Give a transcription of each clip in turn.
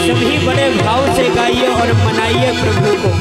सभी बड़े भाव से गाइए और मनाइए प्रभु को।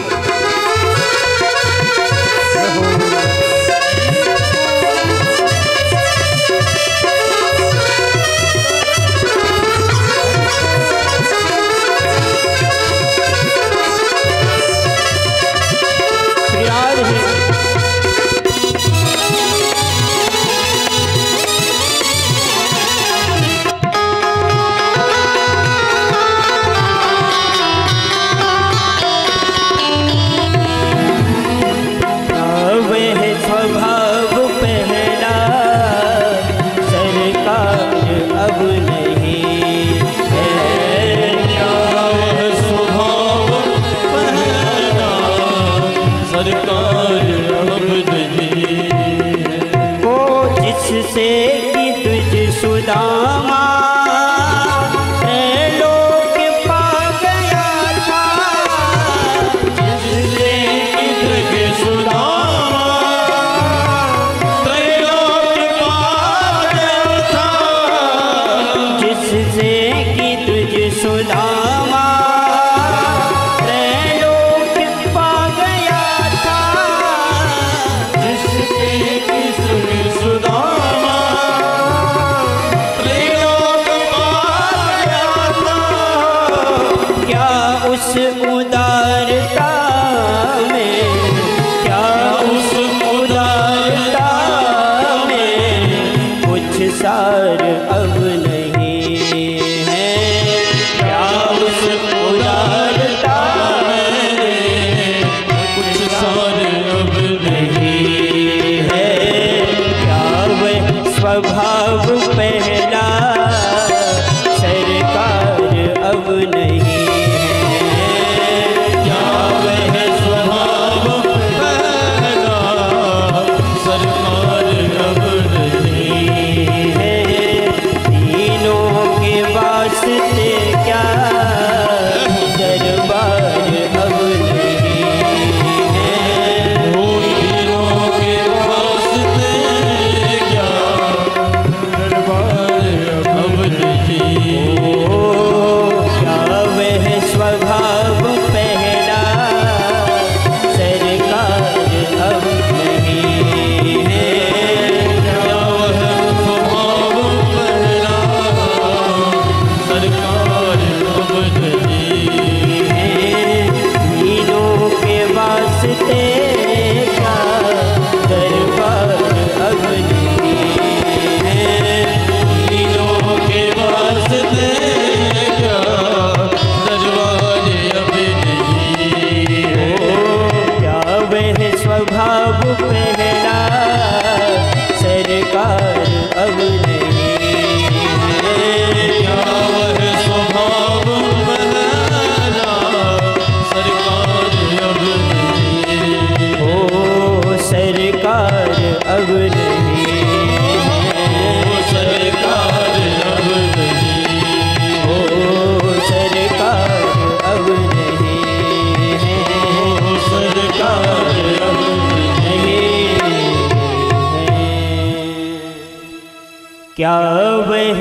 क्या वह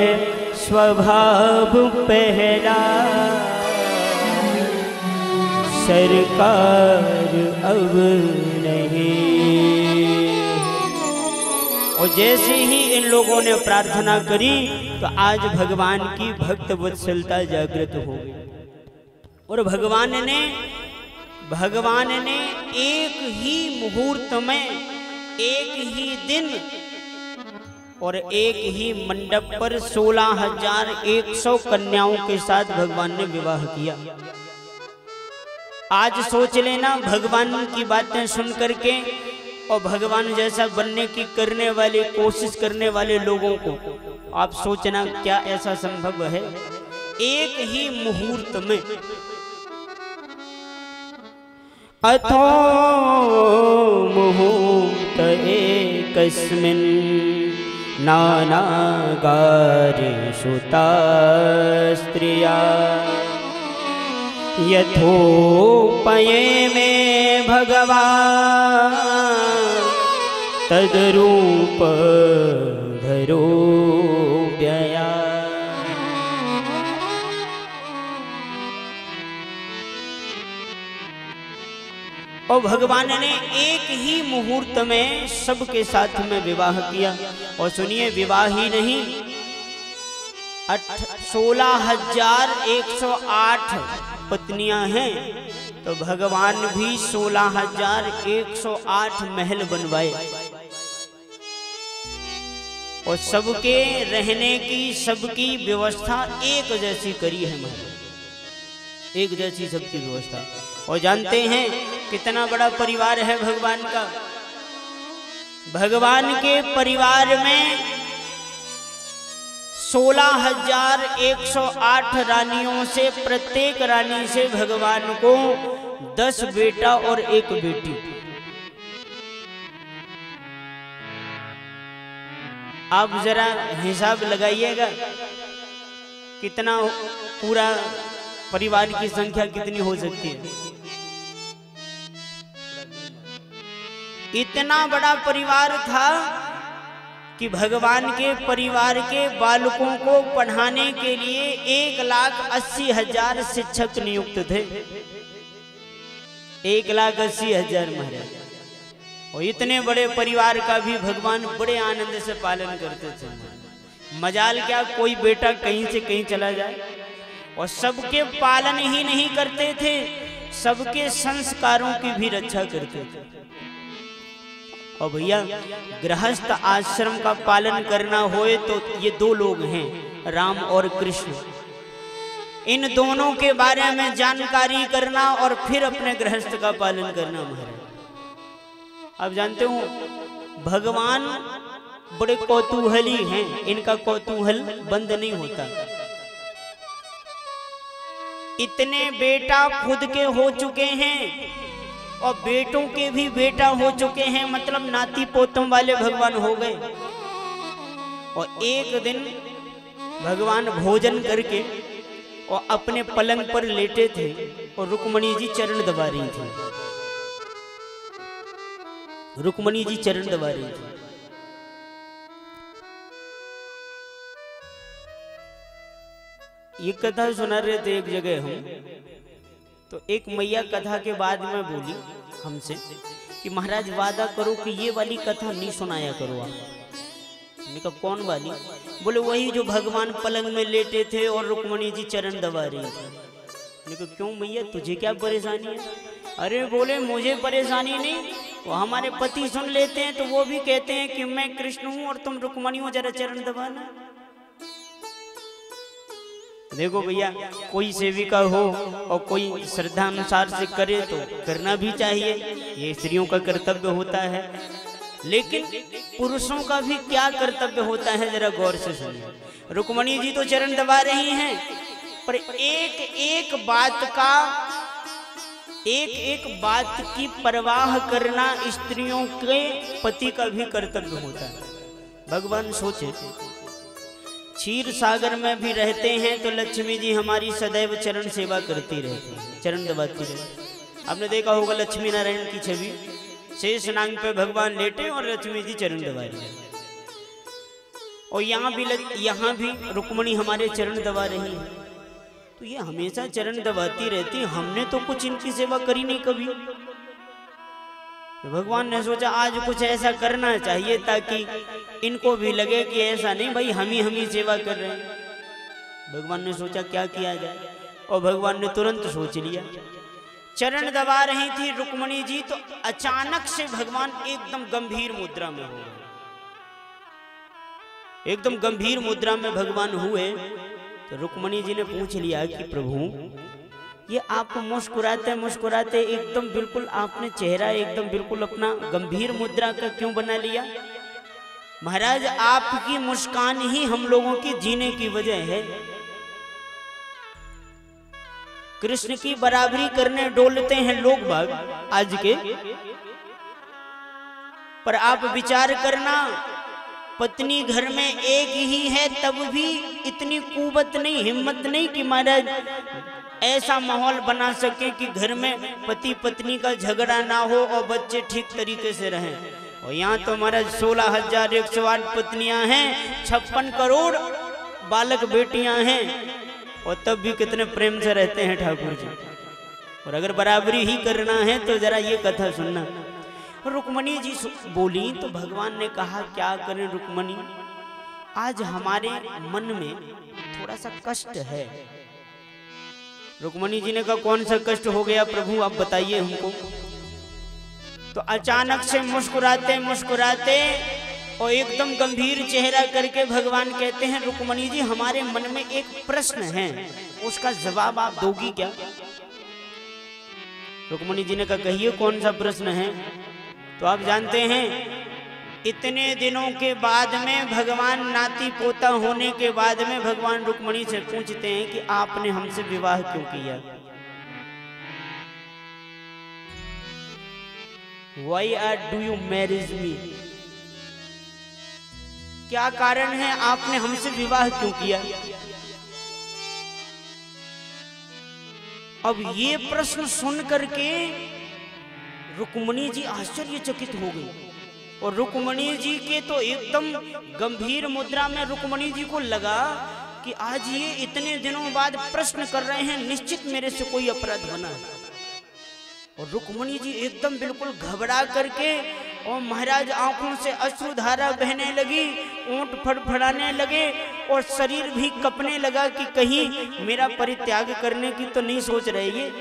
स्वभाव पहला सरकार अब नहीं। और जैसे ही इन लोगों ने प्रार्थना करी तो आज भगवान की भक्त वत्सलता जागृत हो गई और भगवान ने एक ही मुहूर्त में, एक ही दिन और एक ही मंडप पर 16,100 कन्याओं के साथ भगवान ने विवाह किया। आज सोच लेना, भगवान की बातें सुन करके और भगवान जैसा बनने की करने वाले, कोशिश करने वाले लोगों को आप सोचना क्या ऐसा संभव है? एक ही मुहूर्त में अथो मुहूर्त एकस्मिन् नानागारेषु स्त्रिया यथोपये मे भगवान् तद्रूप धरो व्यया। और भगवान ने एक ही मुहूर्त में सबके साथ में विवाह किया। और सुनिए, विवाह ही नहीं, 16,108 पत्नियां हैं, तो भगवान भी 16,108 महल बनवाए और सबके रहने की सबकी व्यवस्था एक जैसी करी है महल, एक जैसी सबकी व्यवस्था। और जानते हैं कितना बड़ा परिवार है भगवान का। भगवान के परिवार में 16,108 रानियों से प्रत्येक रानी से भगवान को 10 बेटा और 1 बेटी। आप जरा हिसाब लगाइएगा कितना पूरा परिवार की संख्या कितनी हो सकती है। इतना बड़ा परिवार था कि भगवान के परिवार के बालकों को पढ़ाने के लिए 1,80,000 शिक्षक नियुक्त थे। 1,80,000 महाराज। और इतने बड़े परिवार का भी भगवान बड़े आनंद से पालन करते थे। मजाल क्या, कोई बेटा कहीं से कहीं चला जाए। और सबके पालन ही नहीं करते थे, सबके संस्कारों की भी रक्षा करते थे। और भैया, गृहस्थ आश्रम का पालन करना होए तो ये 2 लोग हैं, राम और कृष्ण। इन दोनों के बारे में जानकारी करना और फिर अपने गृहस्थ का पालन करना महाराज। आप जानते हो भगवान बड़े कौतूहली हैं, इनका कौतूहल बंद नहीं होता। इतने बेटा खुद के हो चुके हैं और बेटों के भी बेटा हो चुके हैं, मतलब नाती पोतों वाले भगवान हो गए। और एक दिन भगवान भोजन करके और अपने पलंग पर लेटे थे और रुक्मणी जी चरण दबा रही थी। रुक्मणी जी चरण दबा रही थी। ये कथा सुना रहे थे एक जगह हम, तो एक मैया कथा के बाद में बोली हमसे कि महाराज वादा करो कि ये वाली कथा नहीं सुनाया करो आप। मैंने कहा कौन वाली? बोले वही जो भगवान पलंग में लेटे थे और रुक्मणी जी चरण दबा रही थी। मैंने कहा क्यों मैया, तुझे क्या परेशानी है? अरे बोले मुझे परेशानी नहीं, वो हमारे पति सुन लेते हैं तो वो भी कहते हैं कि मैं कृष्ण हूँ और तुम रुक्मणी हो, जरा चरण दबाना। देखो भैया, कोई सेविका हो और कोई श्रद्धा अनुसार से करे तो करना भी चाहिए, ये स्त्रियों का कर्तव्य होता है। लेकिन पुरुषों का भी क्या कर्तव्य होता है, जरा गौर से सुनिए। रुक्मणी जी तो चरण दबा रही हैं, पर एक एक बात की परवाह करना स्त्रियों के पति का भी कर्तव्य होता है। भगवान सोचे, क्षीर सागर में भी रहते हैं तो लक्ष्मी जी हमारी सदैव चरण सेवा करती रहती है, चरण दबाती रहती। आपने देखा होगा लक्ष्मी नारायण की छवि, शेष नाग पे भगवान लेटे और लक्ष्मी जी चरण दबा रही है। और यहाँ भी रुक्मणी हमारे चरण दबा रही है। तो ये हमेशा चरण दबाती रहती, हमने तो कुछ इनकी सेवा करी नहीं कभी। भगवान ने सोचा आज कुछ ऐसा करना चाहिए ताकि इनको भी लगे कि ऐसा नहीं भाई हम ही सेवा कर रहे हैं। भगवान ने सोचा क्या किया जाए, और भगवान ने तुरंत सोच लिया। चरण दबा रही थी रुक्मणी जी, तो अचानक से भगवान एकदम गंभीर मुद्रा में हो गए। एकदम गंभीर मुद्रा में भगवान हुए तो रुक्मणी जी ने पूछ लिया कि प्रभु, ये आप मुस्कुराते मुस्कुराते एकदम बिल्कुल आपने चेहरा एकदम बिल्कुल अपना गंभीर मुद्रा का क्यों बना लिया? महाराज आपकी मुस्कान ही हम लोगों की जीने की वजह है। कृष्ण की बराबरी करने डोलते हैं लोग बाग आज के, पर आप विचार करना, पत्नी घर में एक ही है तब भी इतनी कुवत नहीं, हिम्मत नहीं कि महाराज ऐसा माहौल बना सके कि घर में पति पत्नी का झगड़ा ना हो और बच्चे ठीक तरीके से रहें। और यहाँ तो महाराज 16,108 पत्नियां हैं, 56 करोड़ बालक बेटियां हैं, और तब भी कितने प्रेम से रहते हैं ठाकुर जी। और अगर बराबरी ही करना है तो जरा ये कथा सुनना। रुक्मणी जी बोली तो भगवान ने कहा क्या करें रुक्मणी, आज हमारे मन में थोड़ा सा कष्ट है। रुक्मणी जी ने कहा कौन सा कष्ट हो गया प्रभु, आप बताइए हमको। तो अचानक से मुस्कुराते मुस्कुराते और एकदम गंभीर चेहरा करके भगवान कहते हैं रुक्मणी जी हमारे मन में एक प्रश्न है, उसका जवाब आप दोगी क्या? रुक्मणी जी ने कहा कहिए कौन सा प्रश्न है। तो आप जानते हैं इतने दिनों के बाद में भगवान नाती पोता होने के बाद में भगवान रुक्मणी से पूछते हैं कि आपने हमसे विवाह क्यों किया? Why do you marry me? क्या कारण है आपने हमसे विवाह क्यों किया? अब ये प्रश्न सुन करके रुक्मणी जी आश्चर्यचकित हो गई और रुक्मणी जी के तो एकदम गंभीर मुद्रा में रुक्मणी जी को लगा कि आज ये इतने दिनों बाद प्रश्न कर रहे हैं, निश्चित मेरे से कोई अपराध बना है। और रुक्मणी जी एकदम बिल्कुल घबरा करके और महाराज आंखों से अश्रुधारा बहने लगी, ऊंट फड़फड़ाने लगे और शरीर भी कपने लगा कि कहीं मेरा परित्याग करने की तो नहीं सोच रहे ये।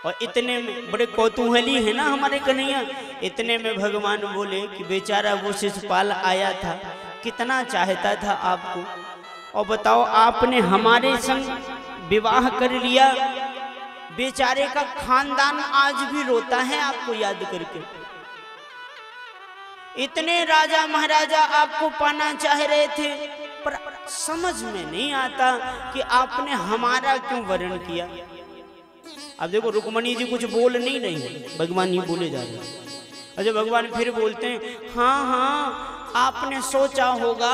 और इतने में बड़े कौतूहली है ना हमारे कन्हैया, इतने में भगवान बोले कि बेचारा वो शिशुपाल आया था, कितना चाहता था आपको, और बताओ आपने हमारे संग विवाह कर लिया, बेचारे का खानदान आज भी रोता है आपको याद करके। इतने राजा महाराजा आपको पाना चाह रहे थे, पर समझ में नहीं आता कि आपने हमारा क्यों वर्ण किया। अब देखो रुक्मणी जी कुछ बोल नहीं रही है, भगवान ही बोले जा रहे हैं। अच्छा भगवान फिर बोलते हैं हाँ हाँ आपने सोचा होगा,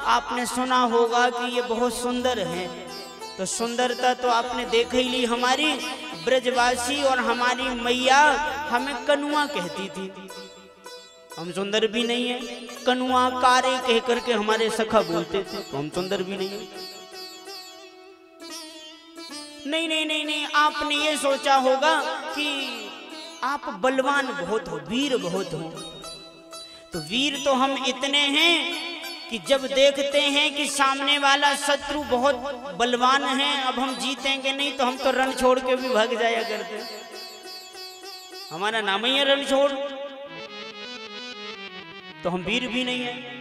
आपने सुना होगा कि ये बहुत सुंदर है, तो सुंदरता तो आपने देख ही ली। हमारी ब्रजवासी और हमारी मैया हमें कनुआ कहती थी, हम सुंदर भी नहीं है, कनुआ कारे कह करके हमारे सखा बोलते थे, तो हम सुंदर भी नहीं है। नहीं नहीं नहीं नहीं, आपने ये सोचा होगा कि आप बलवान बहुत हो, वीर बहुत हो। तो वीर तो हम इतने हैं कि जब देखते हैं कि सामने वाला शत्रु बहुत बलवान है, अब हम जीतेंगे नहीं तो हम तो रण छोड़ के भी भाग जाया करते, हमारा नाम ही है रण छोड़, तो हम वीर भी नहीं है।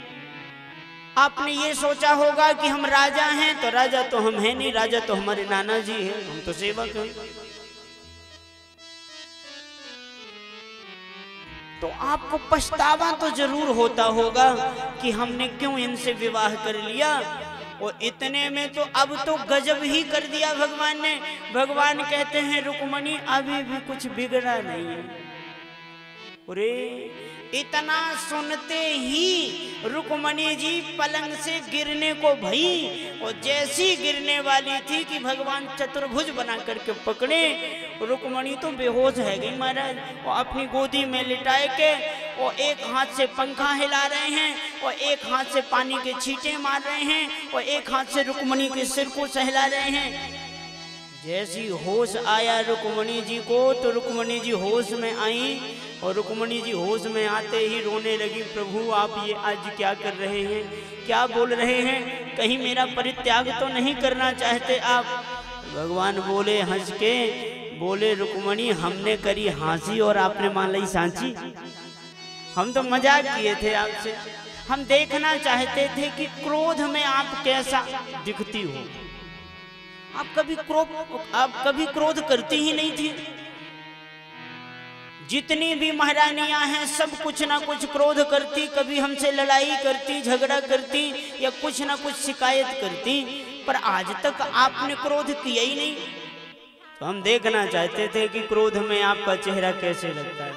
आपने ये सोचा होगा कि हम राजा हैं, तो राजा तो हम हैं नहीं, राजा तो हमारे नाना जी हैं, हम तो सेवक हैं। तो आपको पछतावा तो जरूर होता होगा कि हमने क्यों इनसे विवाह कर लिया। और इतने में तो अब तो गजब ही कर दिया भगवान ने। भगवान कहते हैं रुक्मणी अभी भी कुछ बिगड़ा नहीं है। अरे इतना सुनते ही रुक्मणी जी पलंग से गिरने को भई, और जैसी गिरने वाली थी कि भगवान चतुर्भुज बना करके पकड़े, रुक्मणी तो बेहोश है गई महाराज, और अपनी गोदी में लिटाए के और एक हाथ से पंखा हिला रहे हैं और एक हाथ से पानी के छींटे मार रहे हैं और एक हाथ से रुक्मणी के सिर को सहला रहे हैं। जैसी होश आया रुक्मणी जी को तो रुक्मणी जी होश में आई, और रुक्मणी जी होश में आते ही रोने लगी, प्रभु आप ये आज क्या कर रहे हैं, क्या बोल रहे हैं, कहीं मेरा परित्याग तो नहीं करना चाहते आप? भगवान बोले हंस के, बोले रुक्मणी हमने करी हंसी और आपने मान ली सांची। हम तो मजाक किए थे आपसे, हम देखना चाहते थे कि क्रोध में आप कैसा दिखती हो। आप कभी क्रोध करती ही नहीं थी। जितनी भी महारानियां हैं सब कुछ ना कुछ क्रोध करती, कभी हमसे लड़ाई करती, झगड़ा करती या कुछ ना कुछ शिकायत करती, पर आज तक आपने क्रोध किया ही नहीं। तो हम देखना चाहते थे कि क्रोध में आपका चेहरा कैसे लगता है।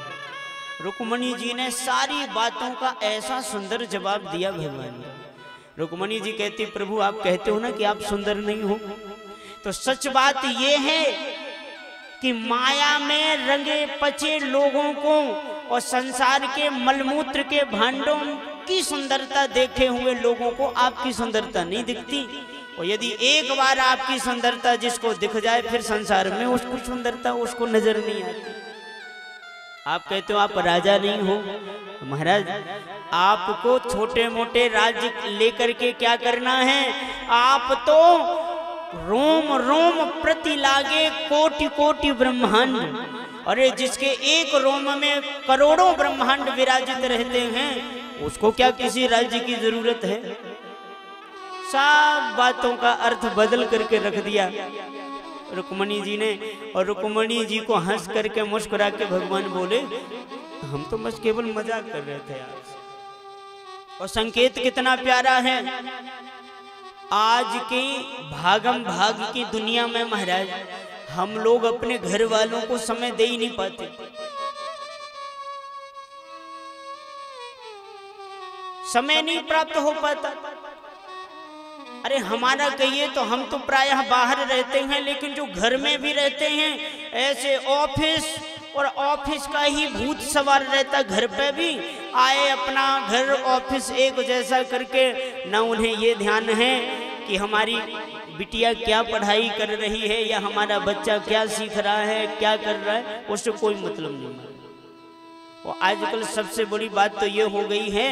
रुक्मणी जी ने सारी बातों का ऐसा सुंदर जवाब दिया भगवान ने। रुक्मणी जी कहती प्रभु आप कहते हो ना कि आप सुंदर नहीं हो, तो सच बात ये है कि माया में रंगे पचे लोगों को और संसार के मलमूत्र के भांडों की सुंदरता देखे हुए लोगों को आपकी सुंदरता नहीं दिखती। और यदि एक बार आपकी सुंदरता जिसको दिख जाए फिर संसार में उसकी सुंदरता उसको नजर नहीं आती। आप कहते हो आप राजा नहीं हो। महाराज आपको छोटे मोटे राज्य लेकर के क्या करना है? आप तो रोम रोम प्रति लागे कोटि कोटि ब्रह्मांड। अरे जिसके एक रोम में करोड़ों ब्रह्मांड विराजित रहते हैं उसको क्या किसी राज्य की जरूरत है? सब बातों का अर्थ बदल करके रख दिया रुक्मणी जी ने। और रुक्मणी जी को हंस करके मुस्कुरा के भगवान बोले हम तो बस केवल मजाक कर रहे थे आपसे। और संकेत कितना प्यारा है। आज की भागम भाग की दुनिया में महाराज हम लोग अपने घर वालों को समय दे ही नहीं पाते। समय नहीं प्राप्त हो पाता। अरे हमारा कहिए तो हम तो प्रायः बाहर रहते हैं, लेकिन जो घर में भी रहते हैं ऐसे ऑफिस और ऑफिस का ही भूत सवार रहता। घर पे भी आए अपना घर ऑफिस एक जैसा करके, ना उन्हें ये ध्यान है कि हमारी बिटिया क्या पढ़ाई कर रही है या हमारा बच्चा क्या सीख रहा है, क्या कर रहा है, उससे कोई मतलब नहीं। और आजकल सबसे बड़ी बात तो ये हो गई है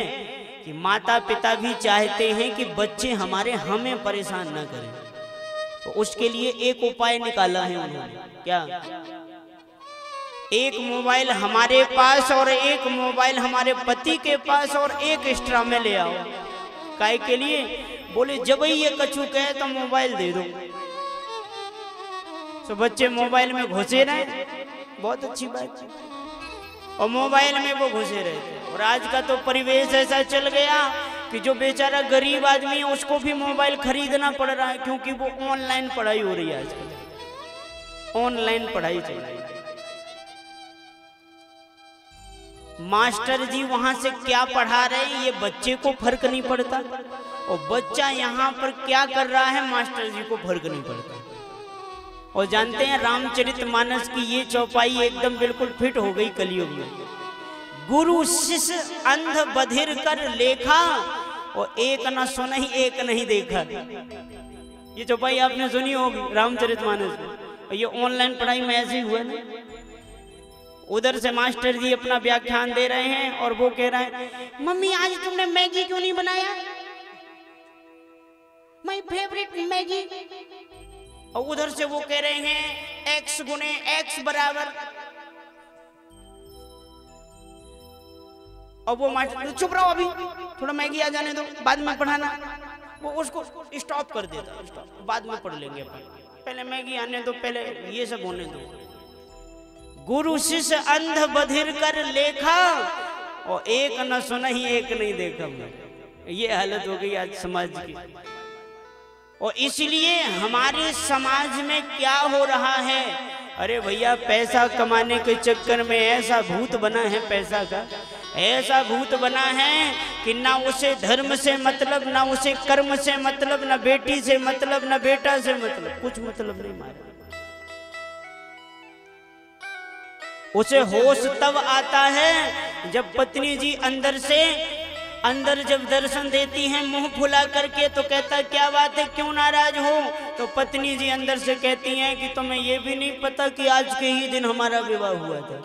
कि माता पिता भी चाहते हैं कि बच्चे हमारे हमें परेशान ना करें। तो उसके लिए एक उपाय निकाला है उन्होंने। क्या? एक मोबाइल हमारे पास और एक मोबाइल हमारे पति के पास और एक एक्स्ट्रा में ले आओ। काय के लिए? बोले जब ही ये कछू कहे तो मोबाइल दे दो। तो बच्चे मोबाइल में घुसे रहे, बहुत अच्छी बात है, और मोबाइल में वो घुसे रहते। और आज का तो परिवेश ऐसा चल गया कि जो बेचारा गरीब आदमी है उसको भी मोबाइल खरीदना पड़ रहा है, क्योंकि वो ऑनलाइन पढ़ाई हो रही है। आजकल ऑनलाइन पढ़ाई चल रही है। मास्टर जी वहां से क्या पढ़ा रहे हैं ये बच्चे को फर्क नहीं पड़ता, और बच्चा यहाँ पर क्या कर रहा है मास्टर जी को फर्क नहीं पड़ता। और जानते हैं रामचरितमानस की ये चौपाई एकदम बिल्कुल फिट हो गई कलयुग में। गुरु शिष्य अंध बधिर कर लेखा, और एक न सुनहि एक नहीं देखा। ये चौपाई आपने सुनी होगी रामचरितमानस में। ये ऑनलाइन पढ़ाई में ऐसे ही हुआ ना। उधर से मास्टर जी अपना व्याख्यान दे रहे हैं और वो कह रहे हैं मम्मी आज तुमने मैगी क्यों नहीं बनाया? My favourite Maggi. और उधर से वो कह रहे हैं x गुने x बराबर। और वो मास्टर चुप रहो, अभी थोड़ा मैगी आ जाने दो, बाद में पढ़ाना। वो उसको स्टॉप कर देता, स्टॉप, बाद में पढ़ लेंगे, पहले मैगी आने दो, पहले ये सब होने दो। गुरु शिष्य अंध बधिर कर लेखा, और एक न सुनहि एक नहीं देखा। ये हालत हो गई आज समाज की। और इसलिए हमारे समाज में क्या हो रहा है? अरे भैया पैसा कमाने के चक्कर में ऐसा भूत बना है, पैसा का ऐसा भूत बना है कि ना उसे धर्म से मतलब, ना उसे कर्म से मतलब, ना बेटी से मतलब, ना बेटा से मतलब, कुछ मतलब नहीं। मारा उसे होश तब आता है जब पत्नी जी अंदर जब दर्शन देती हैं मुंह फुला करके, तो कहता क्या बात है, क्यों नाराज हो? तो पत्नी जी अंदर से कहती हैं कि तुम्हें ये भी नहीं पता कि आज के ही दिन हमारा विवाह हुआ था।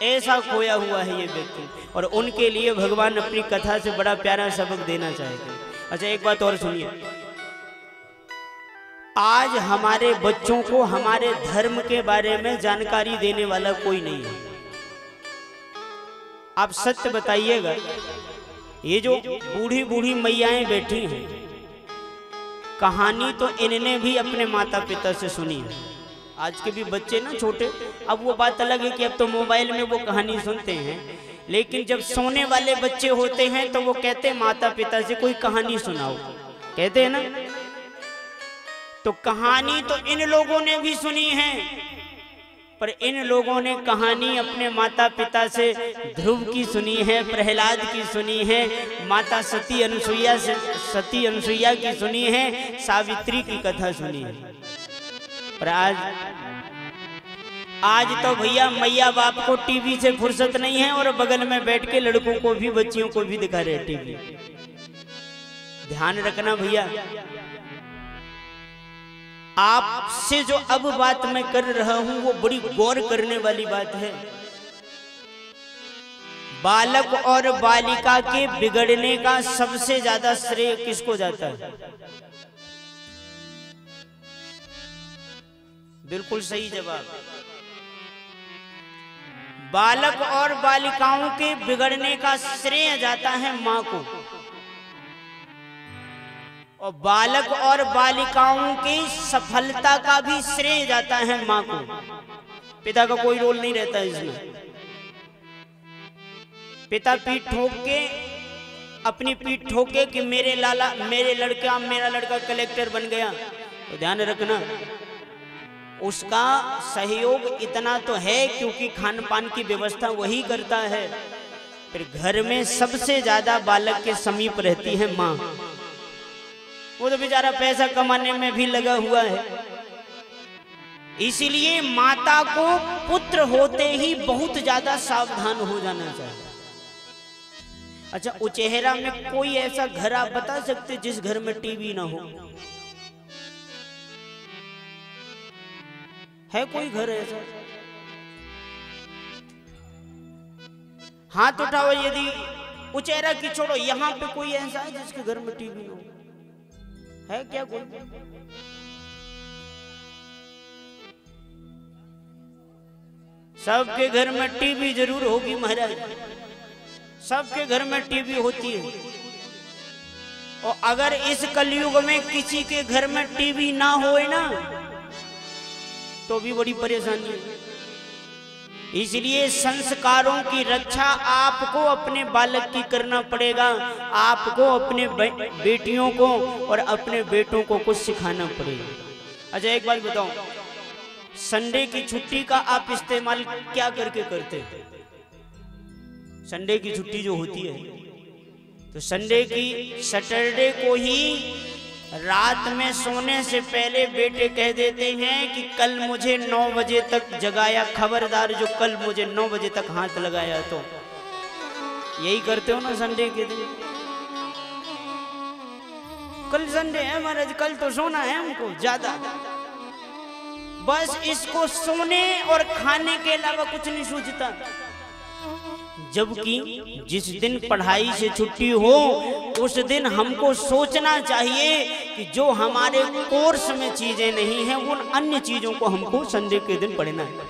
ऐसा खोया हुआ है ये व्यक्ति। और उनके लिए भगवान अपनी कथा से बड़ा प्यारा सबक देना चाहते हैं। अच्छा एक बात और सुनिए, आज हमारे बच्चों को हमारे धर्म के बारे में जानकारी देने वाला कोई नहीं है। आप सत्य बताइएगा, ये जो बूढ़ी बूढ़ी मैयाएं बैठी हैं, कहानी तो इन्होंने भी अपने माता पिता से सुनी है। आज के भी बच्चे ना छोटे, अब वो बात अलग है कि अब तो मोबाइल में वो कहानी सुनते हैं, लेकिन जब सोने वाले बच्चे होते हैं तो वो कहते हैं माता पिता से कोई कहानी सुनाओ, कहते हैं ना। तो कहानी तो इन लोगों ने भी सुनी है, पर इन लोगों ने कहानी अपने माता पिता से ध्रुव की सुनी है, प्रहलाद की सुनी है, माता सती अनसुईया की सुनी है, सावित्री की कथा सुनी है। पर आज तो भैया मैया बाप को टीवी से फुर्सत नहीं है, और बगल में बैठ के लड़कों को भी बच्चियों को भी दिखा रहे टीवी। ध्यान रखना भैया, आपसे जो अब बात मैं कर रहा हूं वो बड़ी गौर करने वाली बात है। बालक और बालिका के बिगड़ने का सबसे ज्यादा श्रेय किसको जाता है? बिल्कुल सही जवाब। बालक और बालिकाओं के बिगड़ने का श्रेय जाता है मां को, और बालक और बालिकाओं की सफलता का भी श्रेय जाता है मां को। पिता का कोई रोल नहीं रहता इसमें। पिता पीठ ठोक के, अपनी पीठ ठोके कि मेरे मेरा लड़का कलेक्टर बन गया, तो ध्यान रखना उसका सहयोग इतना तो है क्योंकि खान पान की व्यवस्था वही करता है। फिर घर में सबसे ज्यादा बालक के समीप रहती है माँ। वो तो बेचारा पैसा कमाने में भी लगा हुआ है। इसीलिए माता को पुत्र होते ही बहुत ज्यादा सावधान हो जाना चाहिए। अच्छा, उचेहरा में कोई ऐसा घर आप बता सकते जिस घर में टीवी ना हो? है कोई घर ऐसा? हाथ उठाओ यदि उचेहरा की छोड़ो, यहां पे कोई ऐसा है जिसके घर में टीवी ना हो? है क्या कोई? सबके घर में टीवी जरूर होगी महाराज, सबके घर में टीवी होती है। और अगर इस कलयुग में किसी के घर में टीवी ना होए ना तो भी बड़ी परेशानी है। इसलिए संस्कारों की रक्षा आपको अपने बालक की करना पड़ेगा। आपको अपने बेटियों को और अपने बेटों को कुछ सिखाना पड़ेगा। अच्छा, एक बात बताओ, संडे की छुट्टी का आप इस्तेमाल क्या करके करते हैं? संडे की छुट्टी जो होती है, तो संडे की सैटरडे को ही रात में सोने से पहले बेटे कह देते हैं कि कल मुझे 9 बजे तक जगाया, खबरदार जो कल मुझे 9 बजे तक हाथ लगाया। तो यही करते हो ना संडे के दिन? कल संडे है महाराज, कल तो सोना है हमको ज्यादा। बस इसको सोने और खाने के अलावा कुछ नहीं सूझता। जबकि जिस दिन पढ़ाई से छुट्टी हो उस दिन हमको सोचना चाहिए कि जो हमारे कोर्स में चीजें नहीं हैं उन अन्य चीजों को हमको संडे के दिन पढ़ना है।